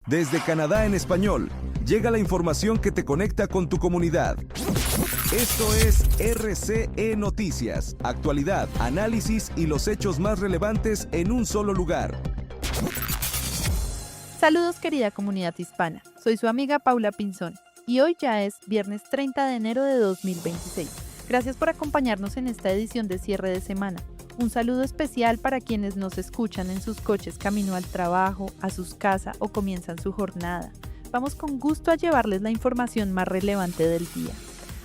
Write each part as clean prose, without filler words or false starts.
Desde Canadá en español, llega la información que te conecta con tu comunidad. Esto es RCE Noticias, actualidad, análisis y los hechos más relevantes en un solo lugar. Saludos querida comunidad hispana, soy su amiga Paula Pinzón y hoy ya es viernes 30 de enero de 2026. Gracias por acompañarnos en esta edición de cierre de semana. Un saludo especial para quienes nos escuchan en sus coches camino al trabajo, a sus casas o comienzan su jornada. Vamos con gusto a llevarles la información más relevante del día.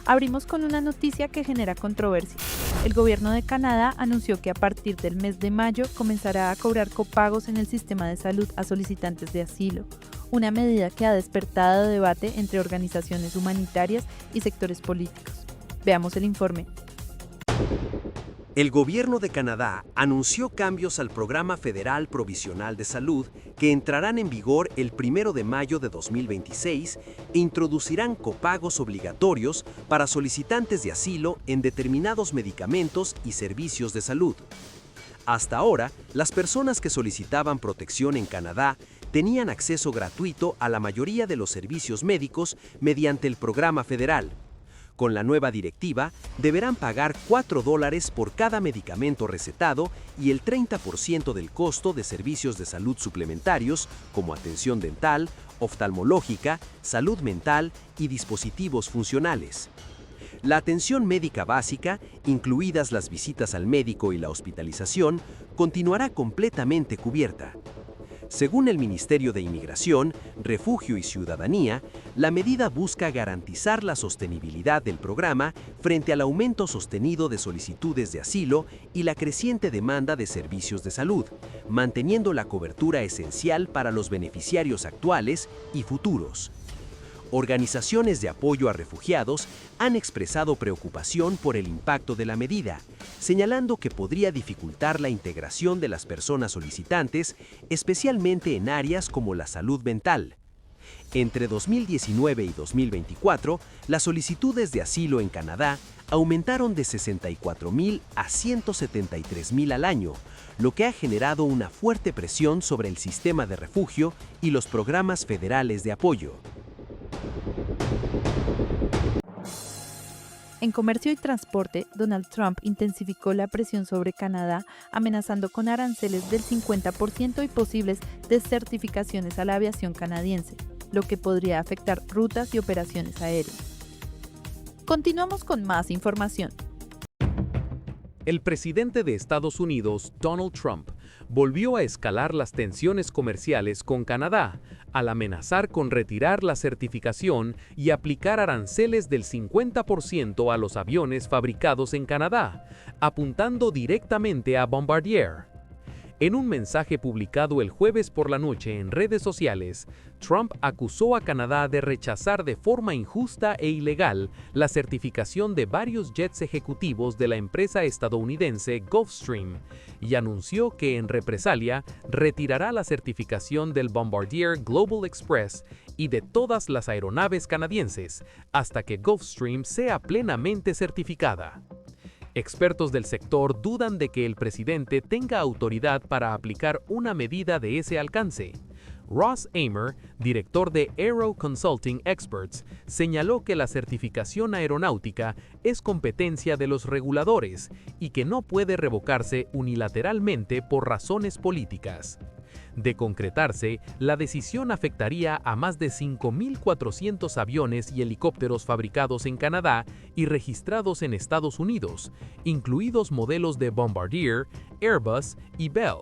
Abrimos con una noticia que genera controversia. El gobierno de Canadá anunció que a partir del mes de mayo comenzará a cobrar copagos en el sistema de salud a solicitantes de asilo, una medida que ha despertado debate entre organizaciones humanitarias y sectores políticos. Veamos el informe. El gobierno de Canadá anunció cambios al Programa Federal Provisional de Salud que entrarán en vigor el 1 de mayo de 2026 e introducirán copagos obligatorios para solicitantes de asilo en determinados medicamentos y servicios de salud. Hasta ahora, las personas que solicitaban protección en Canadá tenían acceso gratuito a la mayoría de los servicios médicos mediante el programa federal. Con la nueva directiva, deberán pagar $4 por cada medicamento recetado y el 30% del costo de servicios de salud suplementarios como atención dental, oftalmológica, salud mental y dispositivos funcionales. La atención médica básica, incluidas las visitas al médico y la hospitalización, continuará completamente cubierta. Según el Ministerio de Inmigración, Refugio y Ciudadanía, la medida busca garantizar la sostenibilidad del programa frente al aumento sostenido de solicitudes de asilo y la creciente demanda de servicios de salud, manteniendo la cobertura esencial para los beneficiarios actuales y futuros. Organizaciones de apoyo a refugiados han expresado preocupación por el impacto de la medida, señalando que podría dificultar la integración de las personas solicitantes, especialmente en áreas como la salud mental. Entre 2019 y 2024, las solicitudes de asilo en Canadá aumentaron de 64,000 a 173,000 al año, lo que ha generado una fuerte presión sobre el sistema de refugio y los programas federales de apoyo. En comercio y transporte, Donald Trump intensificó la presión sobre Canadá, amenazando con aranceles del 50% y posibles desertificaciones a la aviación canadiense, lo que podría afectar rutas y operaciones aéreas. Continuamos con más información. El presidente de Estados Unidos, Donald Trump, volvió a escalar las tensiones comerciales con Canadá, al amenazar con retirar la certificación y aplicar aranceles del 50% a los aviones fabricados en Canadá, apuntando directamente a Bombardier. En un mensaje publicado el jueves por la noche en redes sociales, Trump acusó a Canadá de rechazar de forma injusta e ilegal la certificación de varios jets ejecutivos de la empresa estadounidense Gulfstream y anunció que en represalia retirará la certificación del Bombardier Global Express y de todas las aeronaves canadienses hasta que Gulfstream sea plenamente certificada. Expertos del sector dudan de que el presidente tenga autoridad para aplicar una medida de ese alcance. Ross Amer, director de Aero Consulting Experts, señaló que la certificación aeronáutica es competencia de los reguladores y que no puede revocarse unilateralmente por razones políticas. De concretarse, la decisión afectaría a más de 5,400 aviones y helicópteros fabricados en Canadá y registrados en Estados Unidos, incluidos modelos de Bombardier, Airbus y Bell.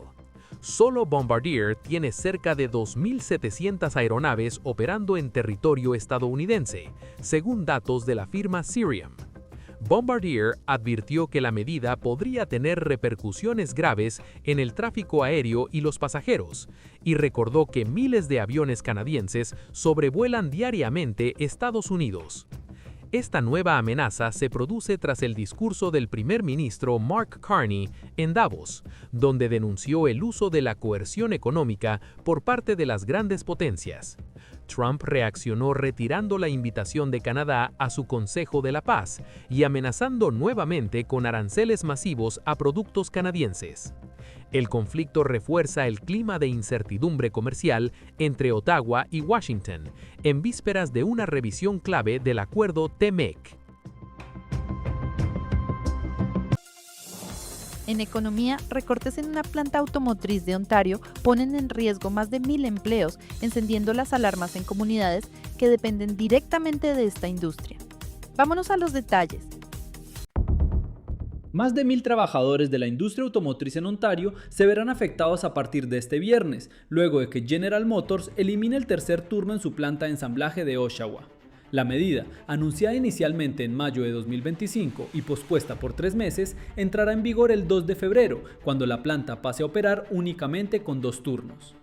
Solo Bombardier tiene cerca de 2,700 aeronaves operando en territorio estadounidense, según datos de la firma Cirium. Bombardier advirtió que la medida podría tener repercusiones graves en el tráfico aéreo y los pasajeros, y recordó que miles de aviones canadienses sobrevuelan diariamente Estados Unidos. Esta nueva amenaza se produce tras el discurso del primer ministro Mark Carney en Davos, donde denunció el uso de la coerción económica por parte de las grandes potencias. Trump reaccionó retirando la invitación de Canadá a su Consejo de la Paz y amenazando nuevamente con aranceles masivos a productos canadienses. El conflicto refuerza el clima de incertidumbre comercial entre Ottawa y Washington, en vísperas de una revisión clave del acuerdo TMEC. En economía, recortes en una planta automotriz de Ontario ponen en riesgo más de 1,000 empleos, encendiendo las alarmas en comunidades que dependen directamente de esta industria. Vámonos a los detalles. Más de 1,000 trabajadores de la industria automotriz en Ontario se verán afectados a partir de este viernes, luego de que General Motors elimine el tercer turno en su planta de ensamblaje de Oshawa. La medida, anunciada inicialmente en mayo de 2025 y pospuesta por 3 meses, entrará en vigor el 2 de febrero, cuando la planta pase a operar únicamente con 2 turnos.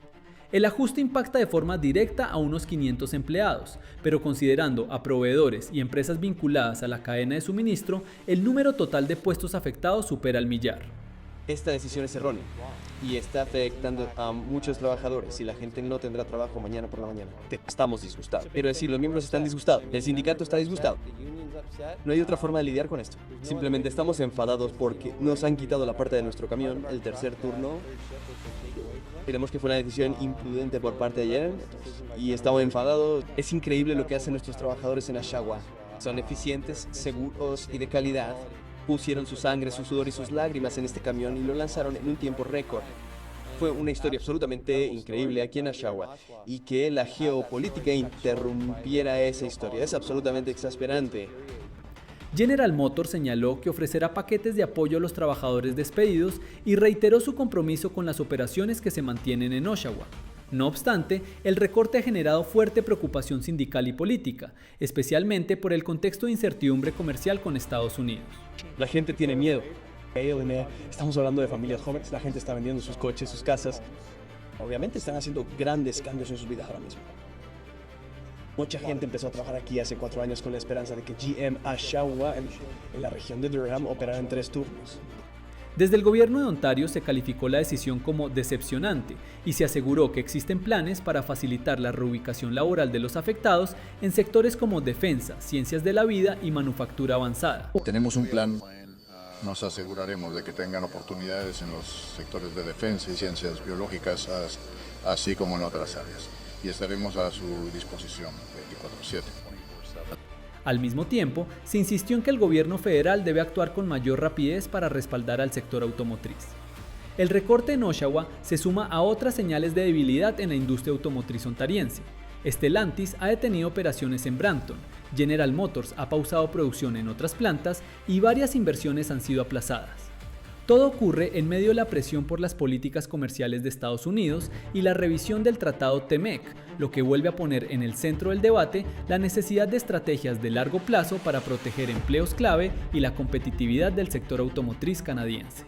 El ajuste impacta de forma directa a unos 500 empleados, pero considerando a proveedores y empresas vinculadas a la cadena de suministro, el número total de puestos afectados supera el 1,000,000. Esta decisión es errónea y está afectando a muchos trabajadores y la gente no tendrá trabajo mañana por la mañana. Estamos disgustados. Quiero decir, los miembros están disgustados. El sindicato está disgustado. No hay otra forma de lidiar con esto. Simplemente estamos enfadados porque nos han quitado la parte de nuestro camión, el tercer turno. Creemos que fue una decisión imprudente por parte de General y estamos enfadados. Es increíble lo que hacen nuestros trabajadores en Oshawa. Son eficientes, seguros y de calidad. Pusieron su sangre, su sudor y sus lágrimas en este camión y lo lanzaron en un tiempo récord. Fue una historia absolutamente increíble aquí en Oshawa y que la geopolítica interrumpiera esa historia es absolutamente exasperante. General Motors señaló que ofrecerá paquetes de apoyo a los trabajadores despedidos y reiteró su compromiso con las operaciones que se mantienen en Oshawa. No obstante, el recorte ha generado fuerte preocupación sindical y política, especialmente por el contexto de incertidumbre comercial con Estados Unidos. La gente tiene miedo. Estamos hablando de familias jóvenes, la gente está vendiendo sus coches, sus casas. Obviamente están haciendo grandes cambios en sus vidas ahora mismo. Mucha gente empezó a trabajar aquí hace 4 años con la esperanza de que GM Oshawa en la región de Durham operara en 3 turnos. Desde el gobierno de Ontario se calificó la decisión como decepcionante y se aseguró que existen planes para facilitar la reubicación laboral de los afectados en sectores como defensa, ciencias de la vida y manufactura avanzada. Tenemos un plan, nos aseguraremos de que tengan oportunidades en los sectores de defensa y ciencias biológicas, así como en otras áreas, y estaremos a su disposición 24/7. Al mismo tiempo, se insistió en que el gobierno federal debe actuar con mayor rapidez para respaldar al sector automotriz. El recorte en Oshawa se suma a otras señales de debilidad en la industria automotriz ontariense. Stellantis ha detenido operaciones en Brampton, General Motors ha pausado producción en otras plantas y varias inversiones han sido aplazadas. Todo ocurre en medio de la presión por las políticas comerciales de Estados Unidos y la revisión del tratado TMEC, lo que vuelve a poner en el centro del debate la necesidad de estrategias de largo plazo para proteger empleos clave y la competitividad del sector automotriz canadiense.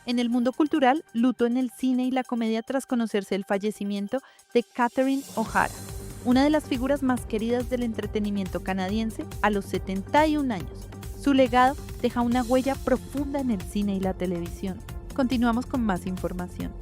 En el mundo cultural, luto en el cine y la comedia tras conocerse el fallecimiento de Catherine O'Hara, una de las figuras más queridas del entretenimiento canadiense a los 71 años. Su legado deja una huella profunda en el cine y la televisión. Continuamos con más información.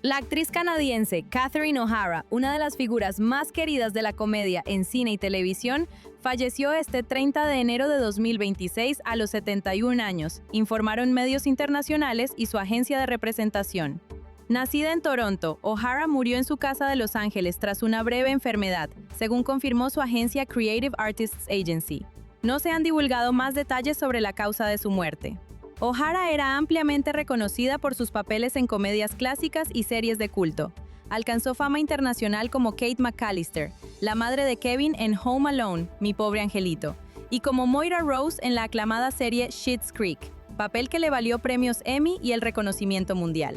La actriz canadiense Catherine O'Hara, una de las figuras más queridas de la comedia en cine y televisión, falleció este 30 de enero de 2026 a los 71 años, informaron medios internacionales y su agencia de representación. Nacida en Toronto, O'Hara murió en su casa de Los Ángeles tras una breve enfermedad, según confirmó su agencia Creative Artists Agency. No se han divulgado más detalles sobre la causa de su muerte. O'Hara era ampliamente reconocida por sus papeles en comedias clásicas y series de culto. Alcanzó fama internacional como Kate McAllister, la madre de Kevin en Home Alone, Mi Pobre Angelito, y como Moira Rose en la aclamada serie Schitt's Creek, papel que le valió premios Emmy y el reconocimiento mundial.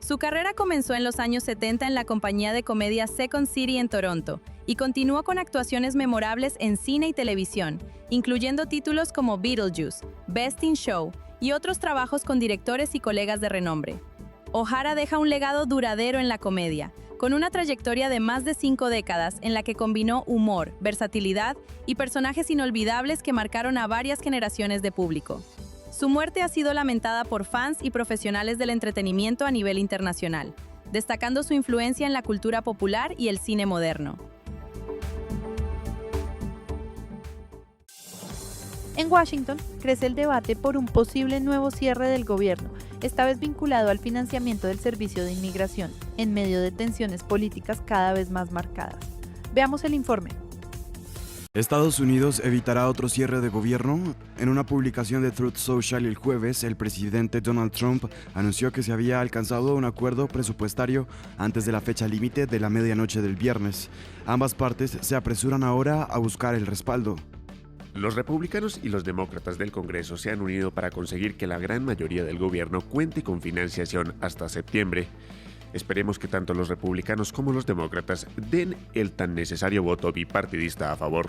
Su carrera comenzó en los años 70 en la compañía de comedia Second City en Toronto y continuó con actuaciones memorables en cine y televisión, incluyendo títulos como Beetlejuice, Best in Show y otros trabajos con directores y colegas de renombre. O'Hara deja un legado duradero en la comedia, con una trayectoria de más de 5 décadas en la que combinó humor, versatilidad y personajes inolvidables que marcaron a varias generaciones de público. Su muerte ha sido lamentada por fans y profesionales del entretenimiento a nivel internacional, destacando su influencia en la cultura popular y el cine moderno. En Washington crece el debate por un posible nuevo cierre del gobierno, esta vez vinculado al financiamiento del servicio de inmigración, en medio de tensiones políticas cada vez más marcadas. Veamos el informe. Estados Unidos evitará otro cierre de gobierno. En una publicación de Truth Social el jueves, el presidente Donald Trump anunció que se había alcanzado un acuerdo presupuestario antes de la fecha límite de la medianoche del viernes. Ambas partes se apresuran ahora a buscar el respaldo. Los republicanos y los demócratas del Congreso se han unido para conseguir que la gran mayoría del gobierno cuente con financiación hasta septiembre. Esperemos que tanto los republicanos como los demócratas den el tan necesario voto bipartidista a favor.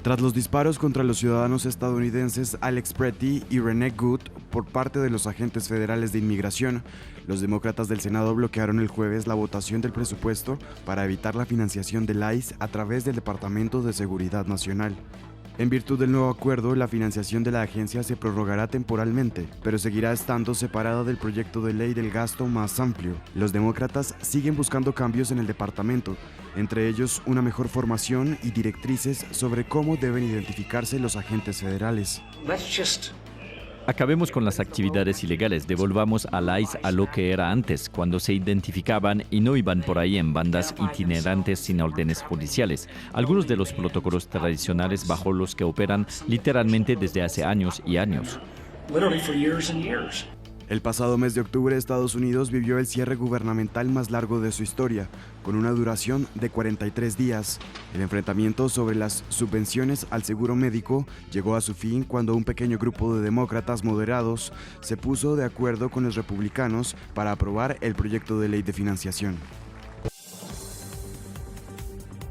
Tras los disparos contra los ciudadanos estadounidenses Alex Pretty y Renee Good por parte de los agentes federales de inmigración, los demócratas del Senado bloquearon el jueves la votación del presupuesto para evitar la financiación del ICE a través del Departamento de Seguridad Nacional. En virtud del nuevo acuerdo, la financiación de la agencia se prorrogará temporalmente, pero seguirá estando separada del proyecto de ley del gasto más amplio. Los demócratas siguen buscando cambios en el departamento, entre ellos una mejor formación y directrices sobre cómo deben identificarse los agentes federales. Acabemos con las actividades ilegales, devolvamos al ICE a lo que era antes, cuando se identificaban y no iban por ahí en bandas itinerantes sin órdenes judiciales. Algunos de los protocolos tradicionales bajo los que operan literalmente desde hace años y años. El pasado mes de octubre, Estados Unidos vivió el cierre gubernamental más largo de su historia, con una duración de 43 días. El enfrentamiento sobre las subvenciones al seguro médico llegó a su fin cuando un pequeño grupo de demócratas moderados se puso de acuerdo con los republicanos para aprobar el proyecto de ley de financiación.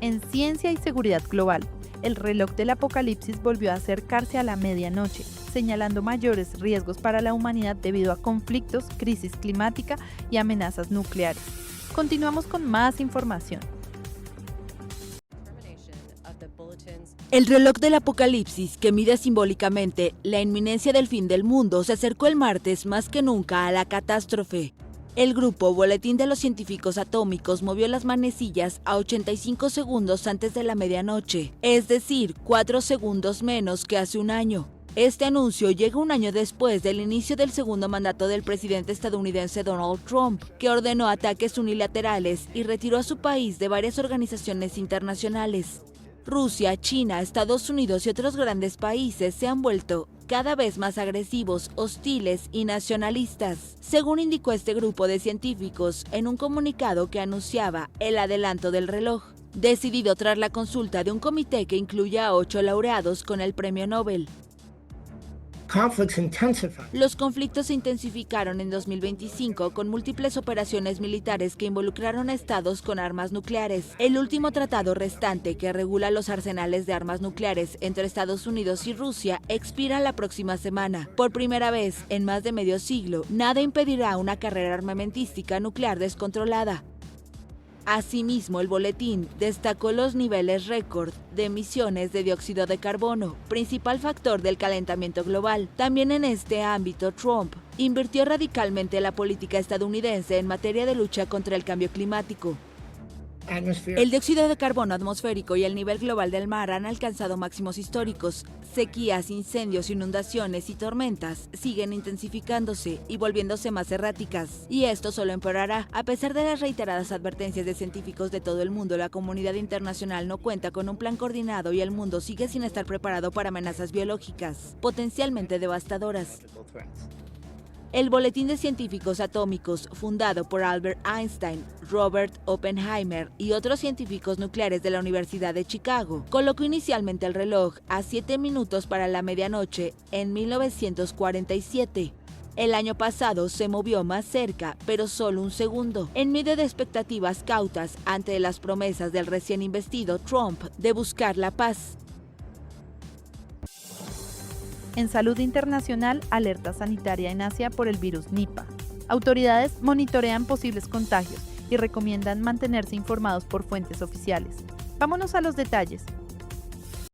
En ciencia y seguridad global, el reloj del apocalipsis volvió a acercarse a la medianoche, señalando mayores riesgos para la humanidad debido a conflictos, crisis climática y amenazas nucleares. Continuamos con más información. El reloj del apocalipsis, que mide simbólicamente la inminencia del fin del mundo, se acercó el martes más que nunca a la catástrofe. El grupo Boletín de los Científicos Atómicos movió las manecillas a 85 segundos antes de la medianoche, es decir, 4 segundos menos que hace un año. Este anuncio llega un año después del inicio del segundo mandato del presidente estadounidense Donald Trump, que ordenó ataques unilaterales y retiró a su país de varias organizaciones internacionales. Rusia, China, Estados Unidos y otros grandes países se han vuelto cada vez más agresivos, hostiles y nacionalistas, según indicó este grupo de científicos en un comunicado que anunciaba el adelanto del reloj, decidido tras la consulta de un comité que incluye a 8 laureados con el premio Nobel. Los conflictos se intensificaron en 2025 con múltiples operaciones militares que involucraron a estados con armas nucleares. El último tratado restante que regula los arsenales de armas nucleares entre Estados Unidos y Rusia expira la próxima semana. Por primera vez en más de medio siglo, nada impedirá una carrera armamentística nuclear descontrolada. Asimismo, el boletín destacó los niveles récord de emisiones de dióxido de carbono, principal factor del calentamiento global. También en este ámbito, Trump invirtió radicalmente la política estadounidense en materia de lucha contra el cambio climático. El dióxido de carbono atmosférico y el nivel global del mar han alcanzado máximos históricos. Sequías, incendios, inundaciones y tormentas siguen intensificándose y volviéndose más erráticas. Y esto solo empeorará. A pesar de las reiteradas advertencias de científicos de todo el mundo, la comunidad internacional no cuenta con un plan coordinado y el mundo sigue sin estar preparado para amenazas biológicas potencialmente devastadoras. El Boletín de Científicos Atómicos, fundado por Albert Einstein, Robert Oppenheimer y otros científicos nucleares de la Universidad de Chicago, colocó inicialmente el reloj a 7 minutos para la medianoche en 1947. El año pasado se movió más cerca, pero solo un segundo, en medio de expectativas cautas ante las promesas del recién investido Trump de buscar la paz. En salud internacional, alerta sanitaria en Asia por el virus Nipah. Autoridades monitorean posibles contagios y recomiendan mantenerse informados por fuentes oficiales. Vámonos a los detalles.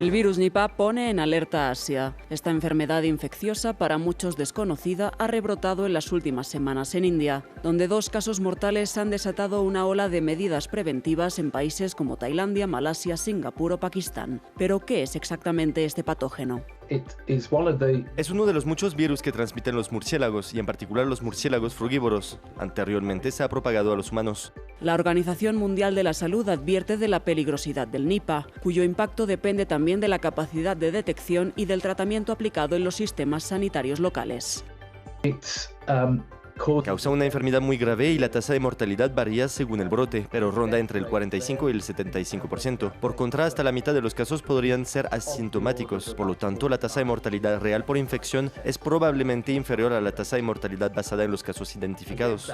El virus Nipah pone en alerta a Asia. Esta enfermedad infecciosa, para muchos desconocida, ha rebrotado en las últimas semanas en India, donde 2 casos mortales han desatado una ola de medidas preventivas en países como Tailandia, Malasia, Singapur o Pakistán. ¿Pero qué es exactamente este patógeno? Es uno de los muchos virus que transmiten los murciélagos, y en particular los murciélagos frugívoros. Anteriormente se ha propagado a los humanos. La Organización Mundial de la Salud advierte de la peligrosidad del Nipah, cuyo impacto depende también de la capacidad de detección y del tratamiento aplicado en los sistemas sanitarios locales. Causa una enfermedad muy grave y la tasa de mortalidad varía según el brote, pero ronda entre el 45 y el 75%. Por contra, hasta la mitad de los casos podrían ser asintomáticos. Por lo tanto, la tasa de mortalidad real por infección es probablemente inferior a la tasa de mortalidad basada en los casos identificados.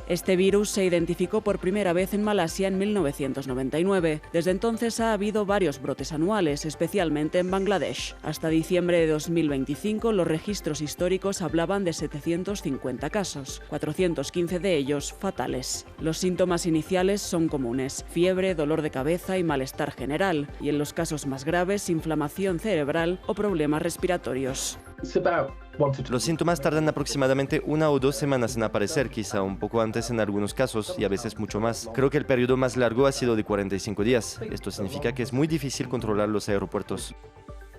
Este virus se identificó por primera vez en Malasia en 1999. Desde entonces ha habido varios brotes anuales, especialmente en Bangladesh. Hasta diciembre de 2025, los registros históricos hablaban de 750 casos, 415 de ellos fatales. Los síntomas iniciales son comunes: fiebre, dolor de cabeza y malestar general, y en los casos más graves, inflamación cerebral o problemas respiratorios. Los síntomas tardan aproximadamente 1 o 2 semanas en aparecer, quizá un poco antes en algunos casos y a veces mucho más. Creo que el periodo más largo ha sido de 45 días. Esto significa que es muy difícil controlar los aeropuertos.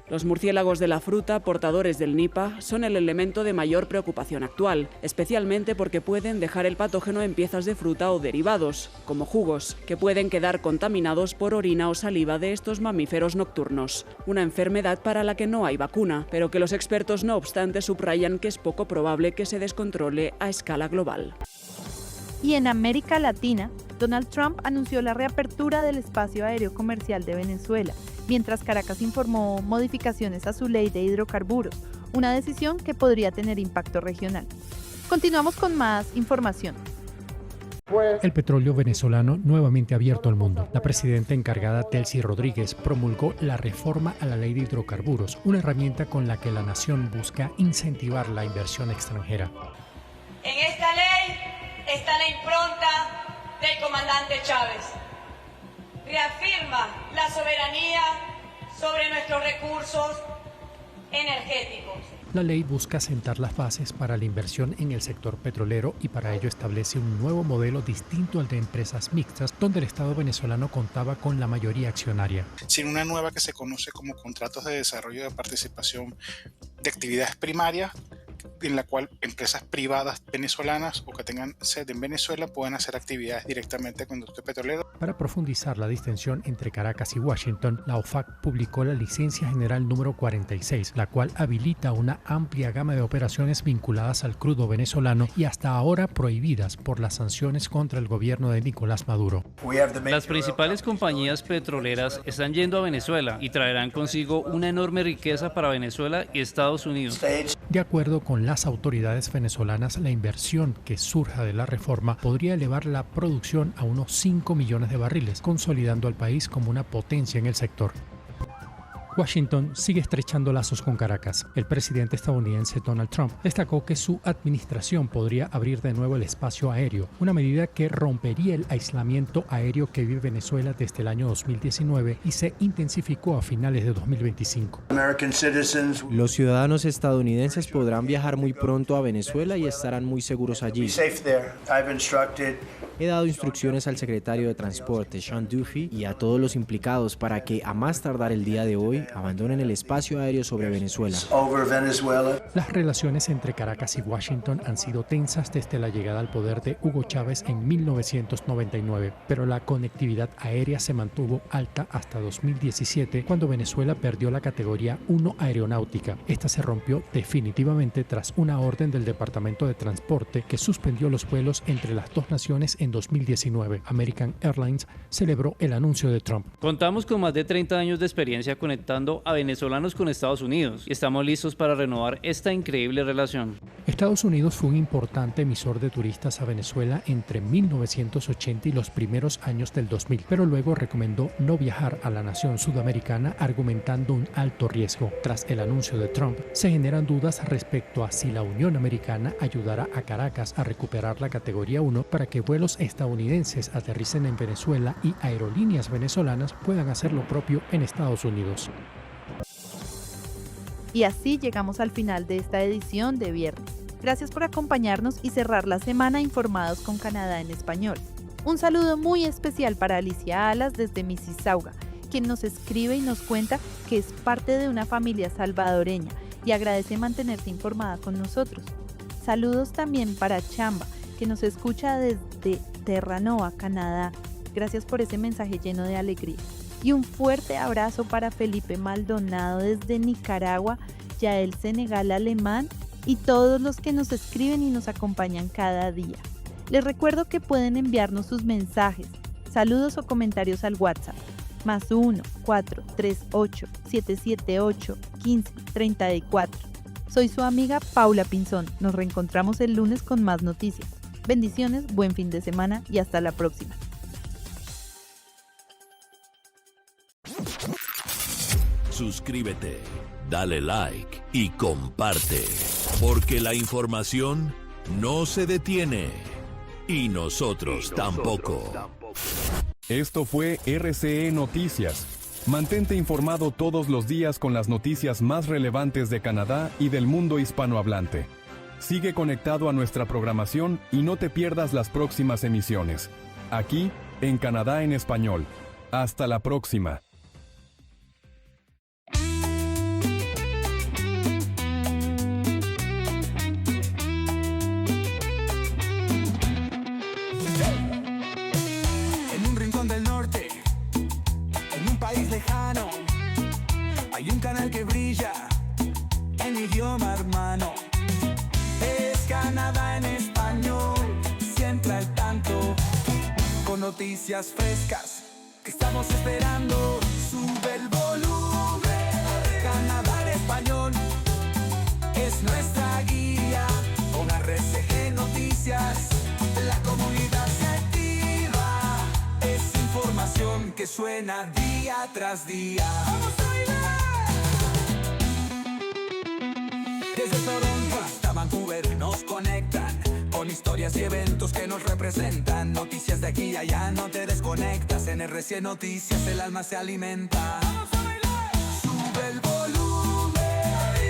Los murciélagos de la fruta, portadores del Nipah, son el elemento de mayor preocupación actual, especialmente porque pueden dejar el patógeno en piezas de fruta o derivados, como jugos, que pueden quedar contaminados por orina o saliva de estos mamíferos nocturnos. Una enfermedad para la que no hay vacuna, pero que los expertos no obstante subrayan que es poco probable que se descontrole a escala global. Y en América Latina, Donald Trump anunció la reapertura del espacio aéreo comercial de Venezuela, mientras Caracas informó modificaciones a su ley de hidrocarburos, una decisión que podría tener impacto regional. Continuamos con más información. El petróleo venezolano nuevamente abierto al mundo. La presidenta encargada Delcy Rodríguez promulgó la reforma a la ley de hidrocarburos, una herramienta con la que la nación busca incentivar la inversión extranjera. En esta ley está la impronta del comandante Chávez. Reafirma la soberanía sobre nuestros recursos energéticos. La ley busca sentar las bases para la inversión en el sector petrolero y para ello establece un nuevo modelo distinto al de empresas mixtas, donde el Estado venezolano contaba con la mayoría accionaria. Sin una nueva que se conoce como contratos de desarrollo de participación de actividades primarias, en la cual empresas privadas venezolanas o que tengan sede en Venezuela pueden hacer actividades directamente con el conducto petrolero. Para profundizar la distinción entre Caracas y Washington, la OFAC publicó la licencia general número 46, la cual habilita una amplia gama de operaciones vinculadas al crudo venezolano y hasta ahora prohibidas por las sanciones contra el gobierno de Nicolás Maduro. Las principales compañías petroleras están yendo a Venezuela y traerán consigo una enorme riqueza para Venezuela y Estados Unidos. De acuerdo con las autoridades venezolanas, la inversión que surja de la reforma podría elevar la producción a unos 5 millones de barriles, consolidando al país como una potencia en el sector. Washington sigue estrechando lazos con Caracas. El presidente estadounidense Donald Trump destacó que su administración podría abrir de nuevo el espacio aéreo, una medida que rompería el aislamiento aéreo que vive Venezuela desde el año 2019 y se intensificó a finales de 2025. Los ciudadanos estadounidenses podrán viajar muy pronto a Venezuela y estarán muy seguros allí. He dado instrucciones al secretario de Transporte, Sean Duffy, y a todos los implicados para que, a más tardar el día de hoy, abandonen el espacio aéreo sobre Venezuela. Las relaciones entre Caracas y Washington han sido tensas desde la llegada al poder de Hugo Chávez en 1999, pero la conectividad aérea se mantuvo alta hasta 2017, cuando Venezuela perdió la categoría 1 aeronáutica. Esta se rompió definitivamente tras una orden del Departamento de Transporte que suspendió los vuelos entre las dos naciones en 2019. American Airlines celebró el anuncio de Trump. Contamos con más de 30 años de experiencia conectando a venezolanos con Estados Unidos y estamos listos para renovar esta increíble relación. Estados Unidos fue un importante emisor de turistas a Venezuela entre 1980 y los primeros años del 2000, pero luego recomendó no viajar a la nación sudamericana argumentando un alto riesgo. Tras el anuncio de Trump, se generan dudas respecto a si la Unión Americana ayudará a Caracas a recuperar la categoría 1 para que vuelos estadounidenses aterricen en Venezuela y aerolíneas venezolanas puedan hacer lo propio en Estados Unidos. Y así llegamos al final de esta edición de viernes. Gracias por acompañarnos y cerrar la semana informados con Canadá en español. Un saludo muy especial para Alicia Alas desde Mississauga, quien nos escribe y nos cuenta que es parte de una familia salvadoreña y agradece mantenerse informada con nosotros. Saludos también para Chamba, que nos escucha desde Terranova, Canadá. Gracias por ese mensaje lleno de alegría. Y un fuerte abrazo para Felipe Maldonado desde Nicaragua, Yael Senegal Alemán y todos los que nos escriben y nos acompañan cada día. Les recuerdo que pueden enviarnos sus mensajes, saludos o comentarios al WhatsApp, +1 438 778 1534. Soy su amiga Paula Pinzón. Nos reencontramos el lunes con más noticias. Bendiciones, buen fin de semana y hasta la próxima. Suscríbete, dale like y comparte, porque la información no se detiene y nosotros tampoco. Esto fue RCE Noticias. Mantente informado todos los días con las noticias más relevantes de Canadá y del mundo hispanohablante. Sigue conectado a nuestra programación y no te pierdas las próximas emisiones. Aquí, en Canadá en Español. Hasta la próxima. Lejano, hay un canal que brilla en idioma hermano. Es Canadá en español, siempre al tanto, con noticias frescas que estamos esperando. Sube el volumen, Canadá en español es nuestra guía. Con RCE Noticias, la comunidad se activa. Es información que suena día tras día. ¡Vamos a bailar! Desde Toronto hasta Vancouver nos conectan con historias y eventos que nos representan. Noticias de aquí y allá, no te desconectas. En RCE Noticias el alma se alimenta. ¡Vamos a bailar! Sube el volumen,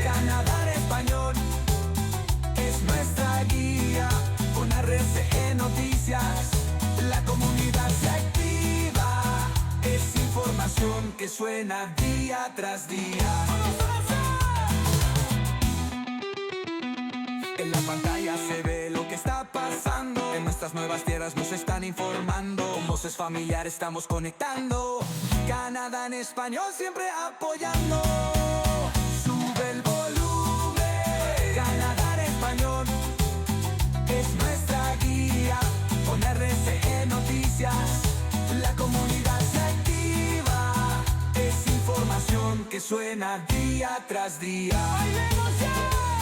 Canadá en español es nuestra guía. Con RCE Noticias la comunidad se activa. Es información que suena día tras día. En la pantalla se ve lo que está pasando. En nuestras nuevas tierras nos están informando. Con voces familiares estamos conectando. Canadá en español siempre apoyando. Sube el volumen, Canadá en español es nuestra guía. Con RCE Noticias la comunidad se activa. Es información que suena día tras día. ¡Bailemos ya!